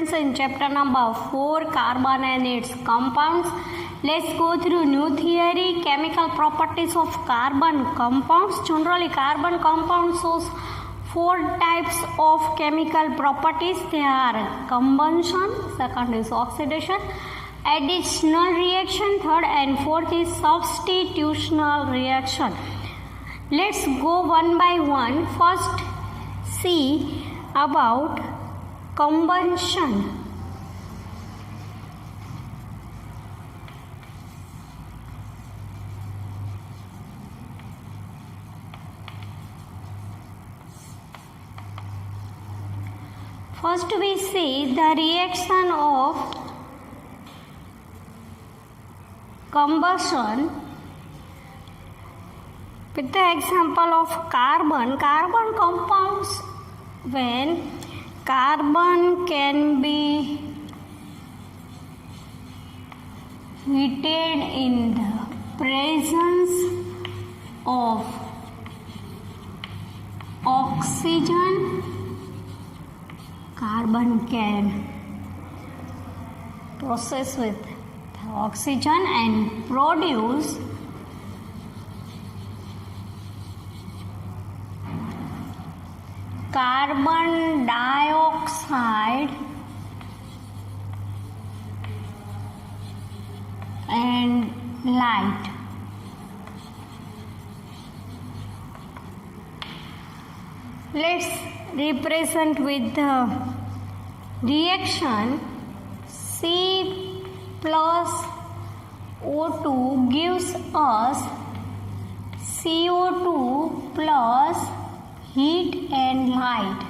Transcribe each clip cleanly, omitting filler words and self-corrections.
students, in chapter number 4, carbon and its compounds. Let's go through new theory, chemical properties of carbon compounds. Generally, carbon compounds shows 4 types of chemical properties. They are combustion, second is oxidation, additional reaction, third and fourth is substitutional reaction. Let's go one by one. First, see about combustion. First we see the reaction of combustion with the example of carbon compounds. When carbon can be heated in the presence of oxygen, carbon can process with the oxygen and produce carbon dioxide and light. Let's represent with the reaction. C plus O2 gives us CO2 plus heat and light.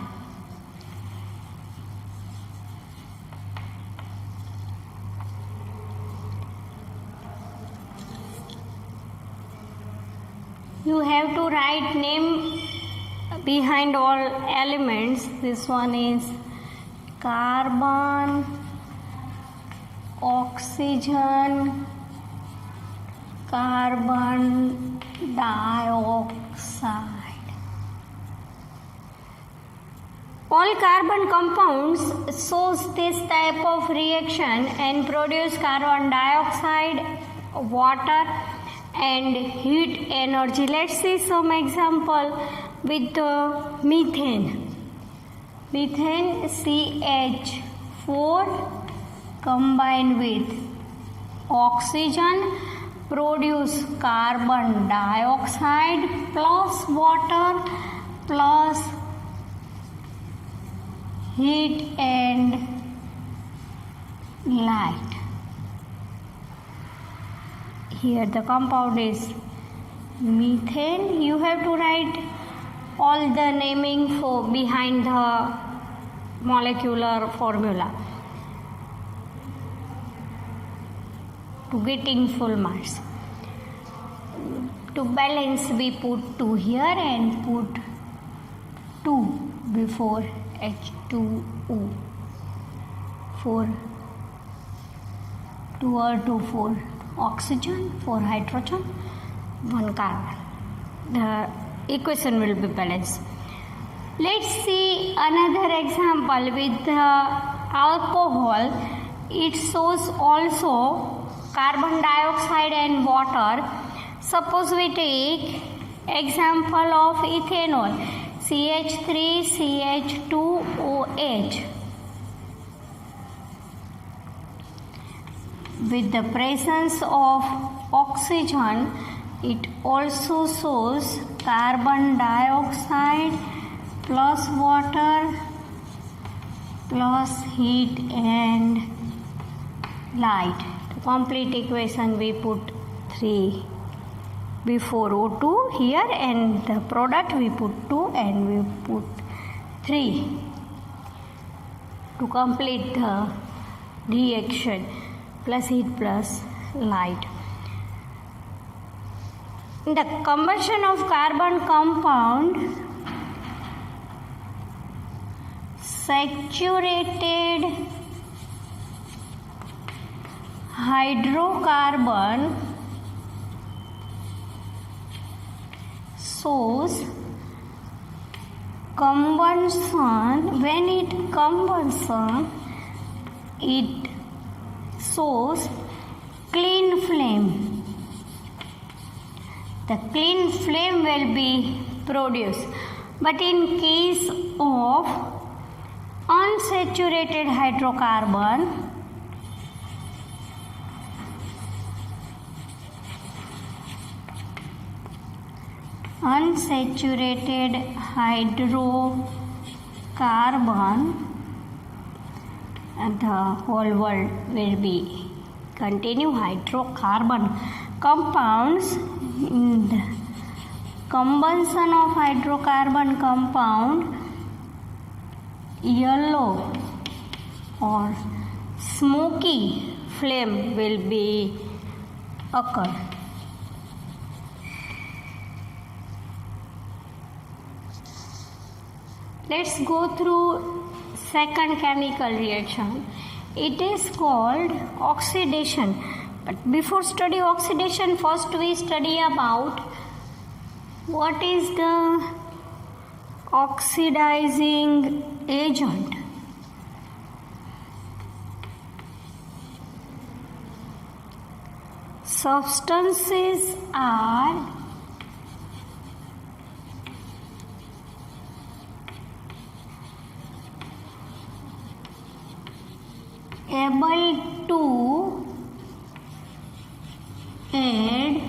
You have to write name behind all elements. This one is carbon, oxygen, carbon dioxide. All carbon compounds shows this type of reaction and produce carbon dioxide, water and heat energy. Let's see some example with methane. Methane CH4 combined with oxygen produce carbon dioxide plus water plus heat and light. Here the compound is methane. You have to write all the naming for behind the molecular formula to getting full marks. To balance we put 2 here and put 2 before H2O. 4 2 or 2 4 oxygen, 4 hydrogen, 1 carbon. The equation will be balanced. Let's see another example with alcohol. It shows also carbon dioxide and water. Suppose we take example of ethanol, CH3CH2OH. With the presence of oxygen, it also shows carbon dioxide plus water plus heat and light. To complete equation we put 3 before O2 here and the product we put 2 and we put 3 to complete the reaction. Plus heat plus light. In the combustion of carbon compound, saturated hydrocarbon shows combustion. When it combustion, it shows clean flame. The clean flame will be produced. But in case of unsaturated hydrocarbon, the whole world will be continue hydrocarbon compounds. In the combustion of hydrocarbon compound, yellow or smoky flame will be occur. Let's go through second chemical reaction. It is called oxidation. But before study oxidation, first we study about what is the oxidizing agent. Substances are able to add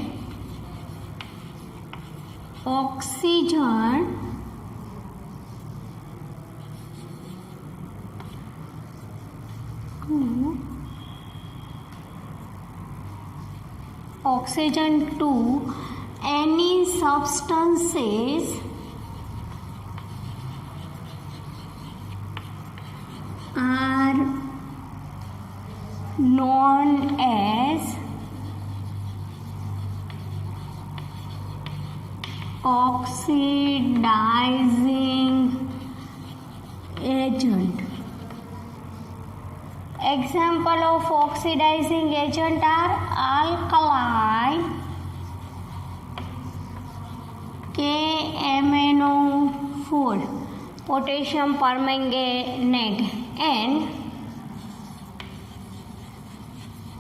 oxygen to any substances are known as oxidizing agent. Example of oxidizing agent are alkali, KMnO4, potassium permanganate, and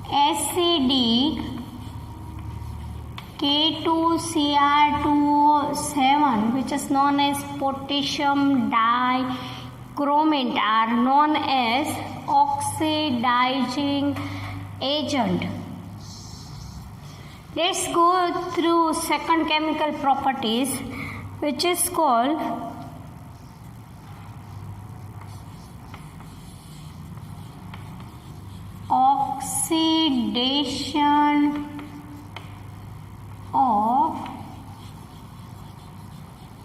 acidic K2Cr2O7, which is known as potassium dichromate, are known as oxidizing agent. Let's go through second chemical properties, which is called oxidation of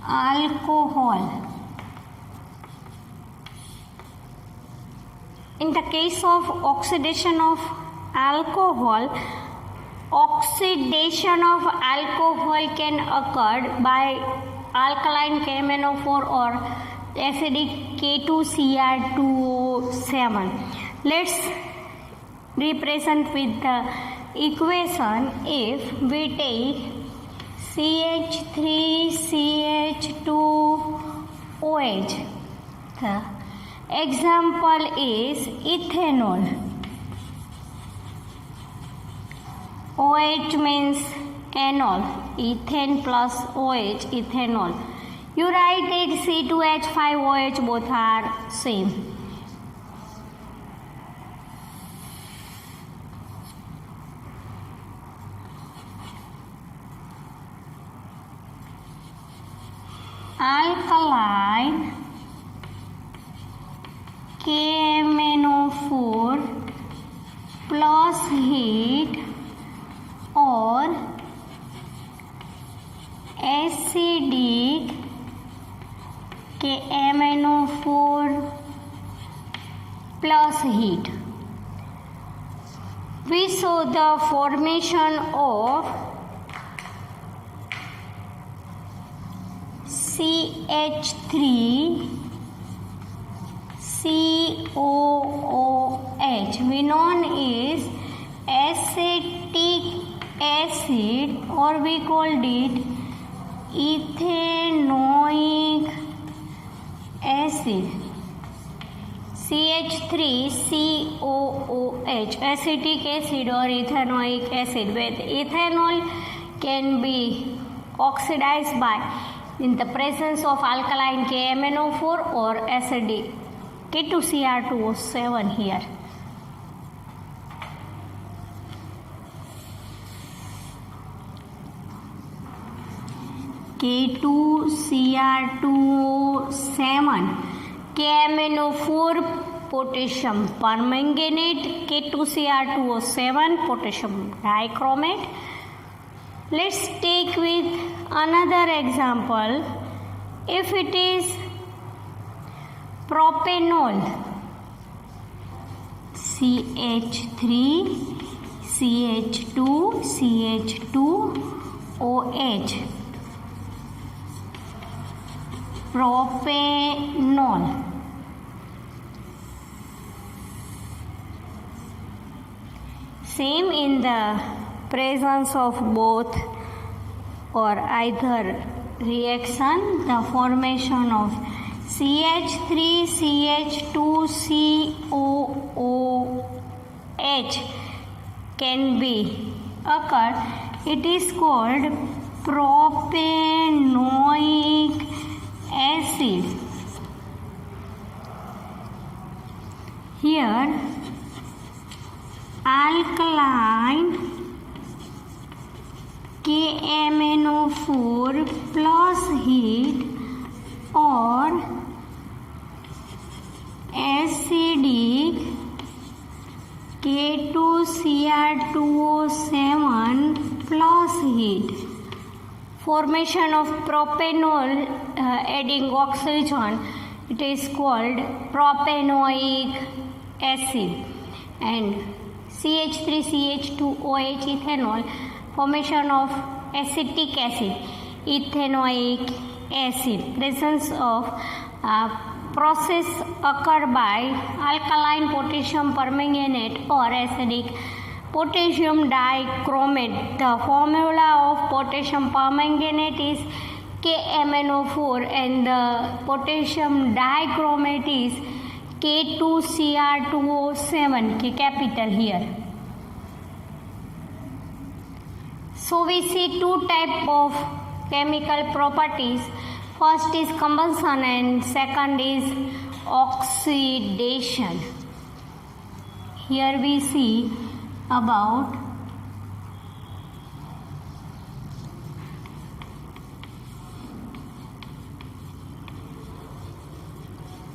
alcohol. In the case of oxidation of alcohol, oxidation of alcohol can occur by alkaline KMnO4 or acidic K2Cr2O7. Let's represent with the equation. If we take CH3CH2OH, the example is ethanol. OH means anol, ethane plus OH, ethanol. You write it C2H5OH, both are same. Alkaline KMnO4 plus heat or acidic KMnO4 plus heat. We saw the formation of CH3COOH, we known is acetic acid, or we called it ethanoic acid. CH3COOH, acetic acid or ethanoic acid, with ethanol can be oxidized by in the presence of alkaline KMnO4 or acidic K2Cr2O7 here. K2Cr2O7, KMnO4 potassium permanganate, K2Cr2O7 potassium dichromate. Let's take with another example. If it is propanol, CH3CH2CH2OH, propanol. Same in the presence of both or either reaction, the formation of CH3CH2COOH can be occurred. It is called propanoic acid. Here alkaline KMnO4 plus heat or acidic K2Cr2O7 plus heat. Formation of propanol adding oxygen, it is called propanoic acid. And CH3CH2OH ethanol, formation of acetic acid, ethanoic acid. Presence of process occur by alkaline potassium permanganate or acidic potassium dichromate. The formula of potassium permanganate is KMnO4 and the potassium dichromate is K2Cr2O7, capital here. So we see two types of chemical properties. First is combustion and second is oxidation. Here we see about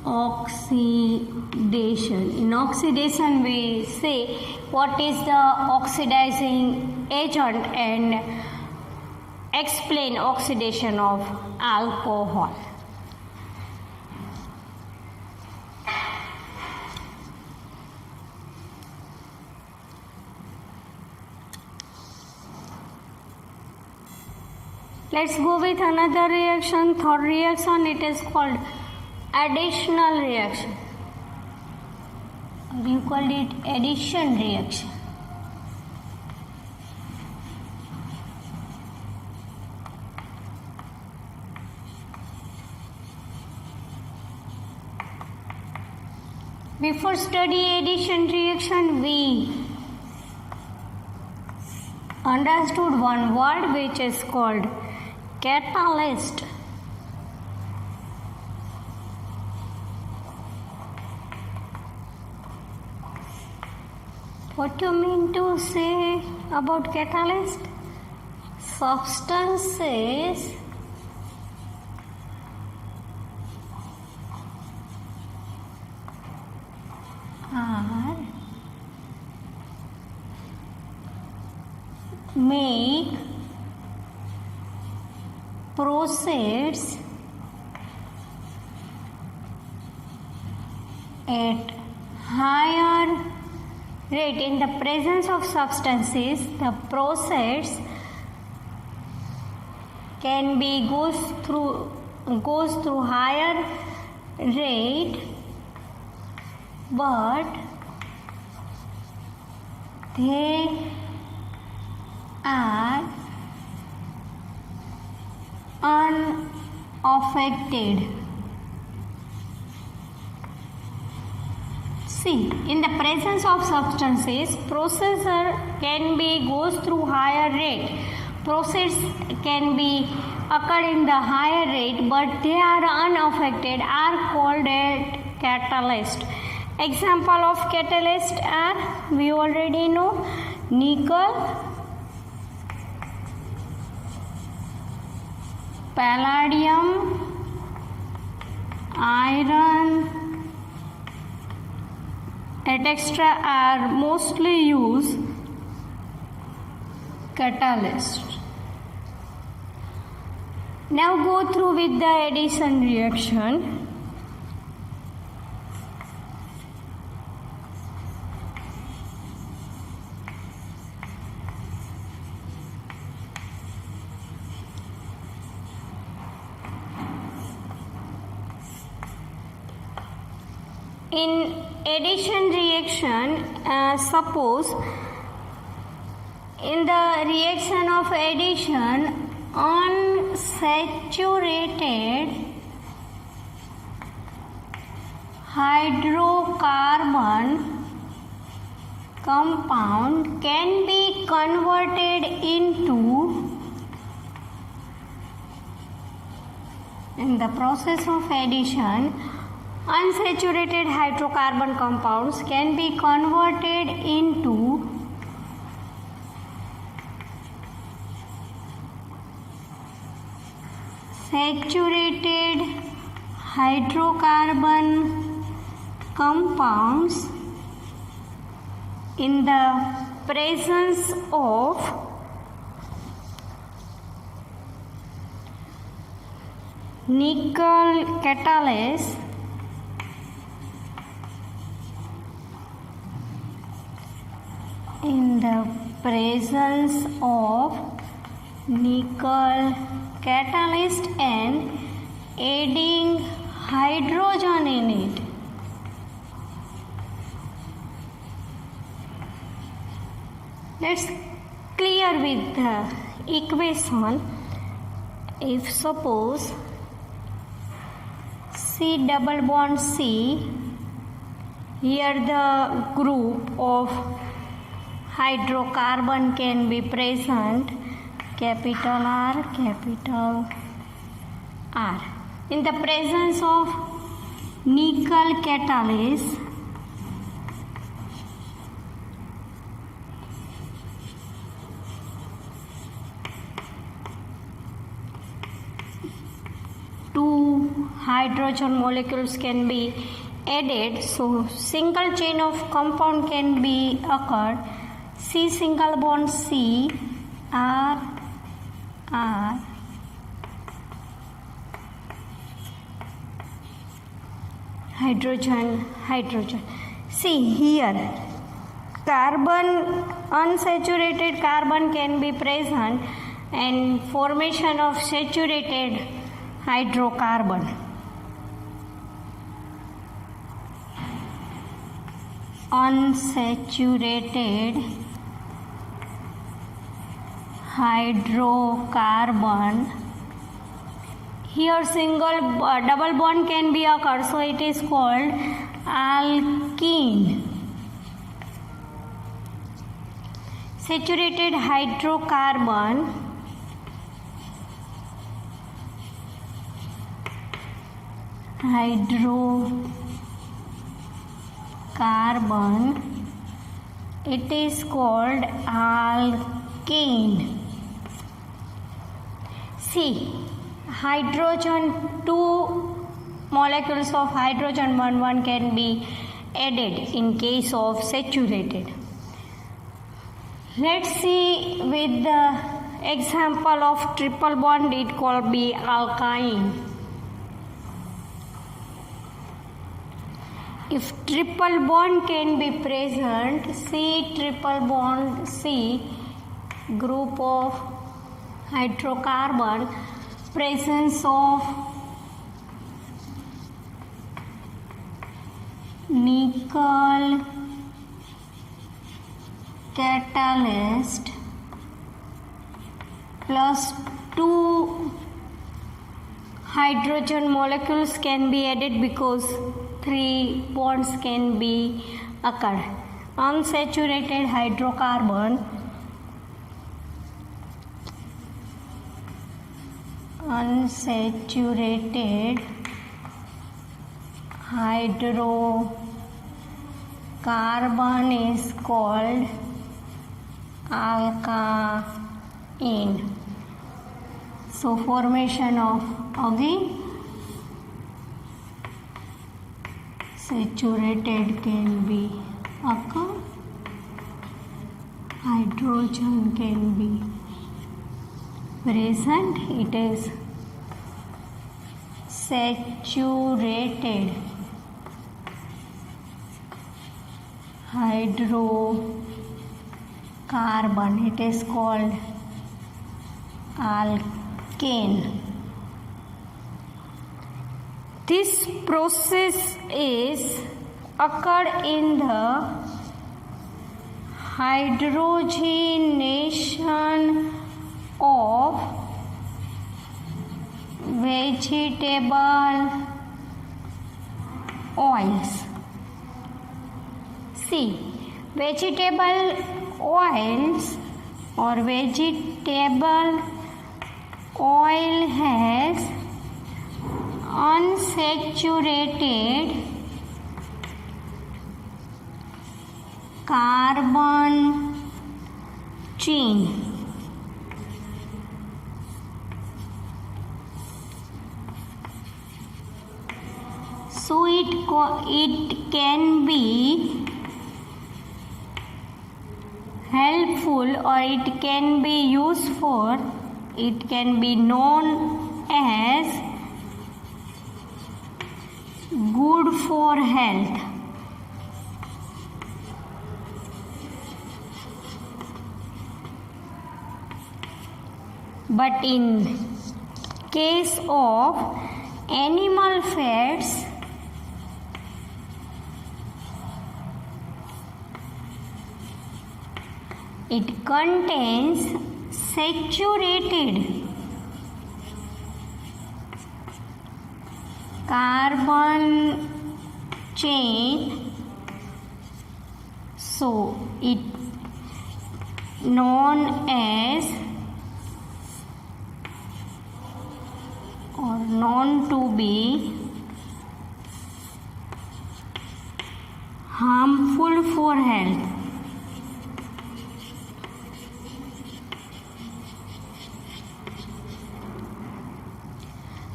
oxidation. In oxidation we say what is the oxidizing agent and explain oxidation of alcohol. Let's go with another reaction. Third reaction, it is called additional reaction. You called it addition reaction. Before study addition reaction, we understood one word which is called catalyst. What do you mean to say about catalyst? Substances are make process at higher rate. In the presence of substances, the process can be goes through higher rate, but they are unaffected See, in the presence of substances, processor can be goes through higher rate. Process can be occur in the higher rate, but they are unaffected, are called a catalyst. Example of catalyst are, we already know, nickel, palladium, iron, etc. are mostly used catalyst. Now go through with the addition reaction. In addition reaction, suppose in the reaction of addition, unsaturated hydrocarbon compound can be converted into, in the process of addition, unsaturated hydrocarbon compounds can be converted into saturated hydrocarbon compounds in the presence of nickel catalyst in the presence of nickel catalyst and adding hydrogen in it. Let's clear with the equation. If suppose C double bond C, here the group of hydrocarbon can be present, capital R, capital R. In the presence of nickel catalyst, two hydrogen molecules can be added, so single chain of compound can be occurred. C single bond C, R, R, hydrogen, hydrogen. See here, carbon, unsaturated carbon can be present and formation of saturated hydrocarbon. Unsaturated hydrocarbon, here single double bond can be occurred, so it is called alkene. Saturated hydrocarbon it is called alkane. See, hydrogen, two molecules of hydrogen 1 can be added in case of saturated. Let's see with the example of triple bond, it could be alkyne. If triple bond can be present, C triple bond C, group of hydrocarbon, presence of nickel catalyst plus two hydrogen molecules can be added because three bonds can be occur. Unsaturated hydrocarbon, unsaturated hydrocarbon is called alkane. So formation of again saturated can be occur, hydrogen can be present, it is saturated hydrocarbon, it is called alkane. This process is occurred in the hydrogenation of vegetable oils. See, vegetable oils or vegetable oil has unsaturated carbon chain. So it can be helpful or it can be used for, it can be known as good for health. But in case of animal fats, it contains saturated carbon chain, so it known as or known to be harmful for health.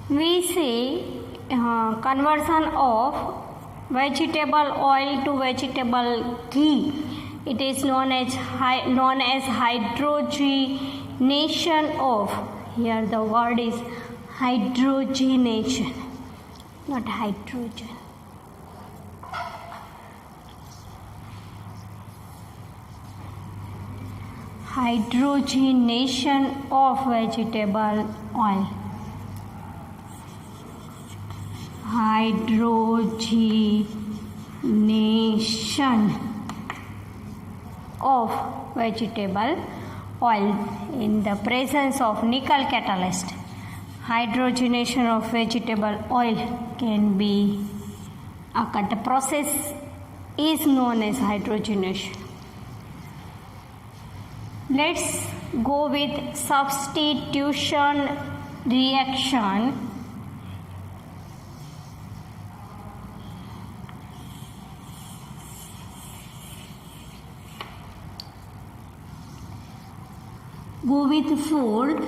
We say conversion of vegetable oil to vegetable ghee. It is known as hydrogenation of. Here the word is hydrogenation, not hydrogen. Hydrogenation of vegetable oil. Hydrogenation of vegetable oil in the presence of nickel catalyst. Hydrogenation of vegetable oil can be occurred. The process is known as hydrogenation. Let's go with substitution reaction. Go with fourth.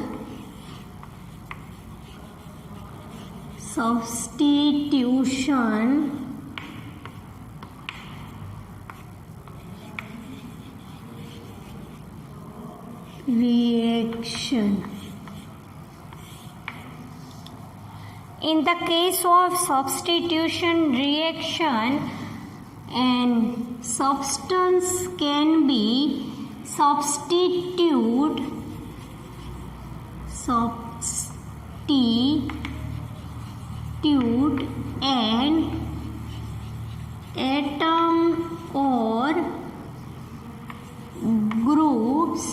Substitution reaction. In the case of substitution reaction, an substance can be substituted an atom or groups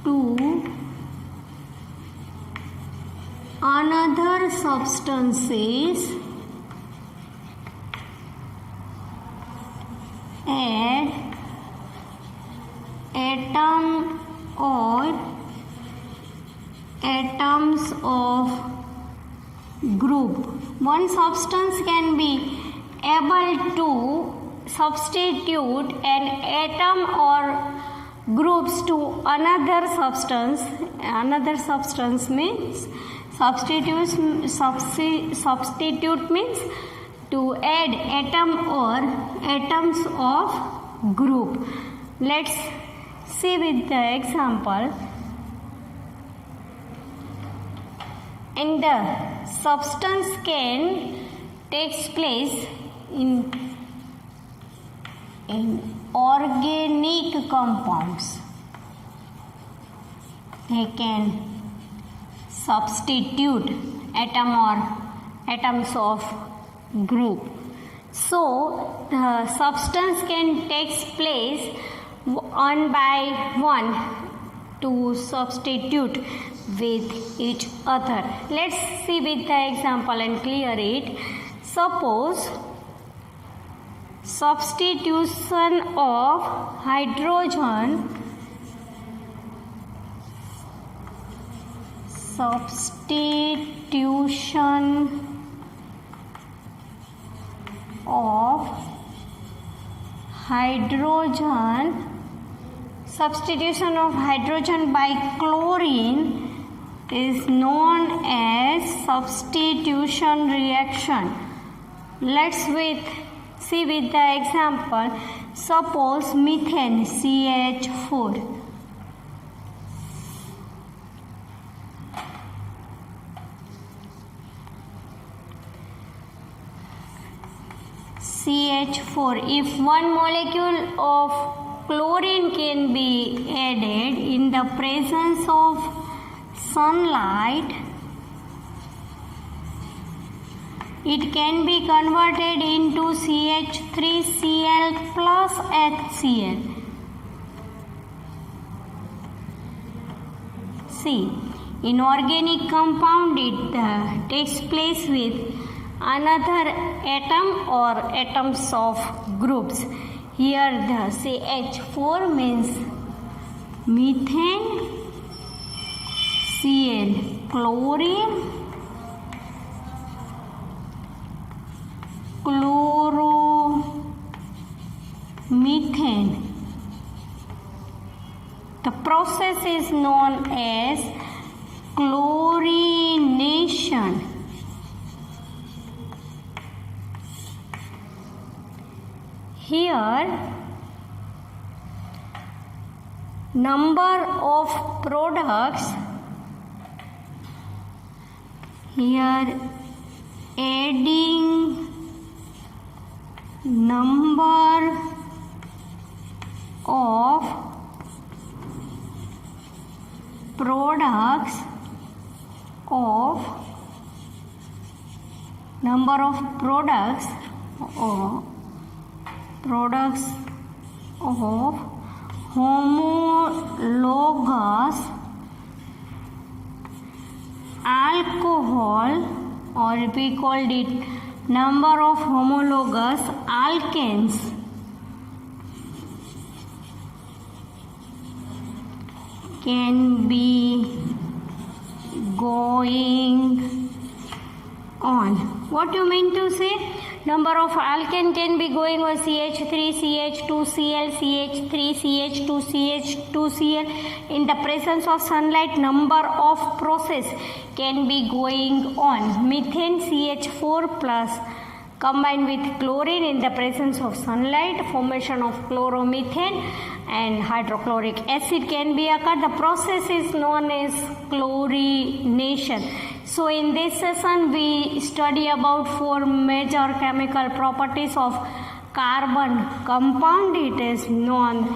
to another substances add atom or atoms of group. One substance can be able to substitute an atom or groups to another substance. Another substance means substitute means to add atom or atoms of group. Let's see with the example. And the substance can takes place in organic compounds. They can substitute atom or atoms of group. So the substance can takes place one by one to substitute with each other. Let's see with the example and clear it. Suppose substitution of hydrogen substitution of hydrogen by chlorine is known as substitution reaction. Let's see with the example. Suppose methane CH4 if one molecule of chlorine can be added in the presence of sunlight, it can be converted into CH3Cl plus HCl. See, in organic compound it takes place with another atom or atoms of groups. Here the CH4 means methane, Cl chlorine, chloromethane. The process is known as chlorination. Here, number of products, here adding number of products of homologous alcohol, or we called it number of homologous alkanes, can be going on. What you mean to say? Number of alkane can be going on CH3, CH2Cl, CH3, CH2, CH2Cl. In the presence of sunlight, number of process can be going on. Methane CH4 plus combined with chlorine in the presence of sunlight, formation of chloromethane and hydrochloric acid can be occurred. The process is known as chlorination. So in this session we study about 4 major chemical properties of carbon compound. It is known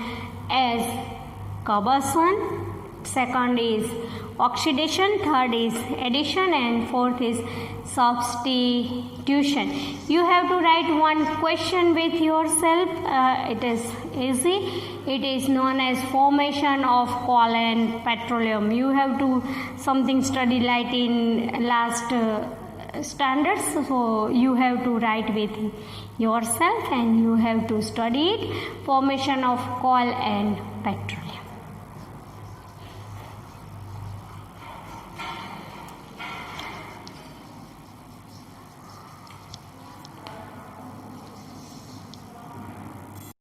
as combustion, second is oxidation, third is addition, and fourth is substitution. You have to write one question with yourself. It is easy. It is known as formation of coal and petroleum. You have to something study like in last standards, so you have to write with yourself and you have to study it. Formation of coal and petroleum.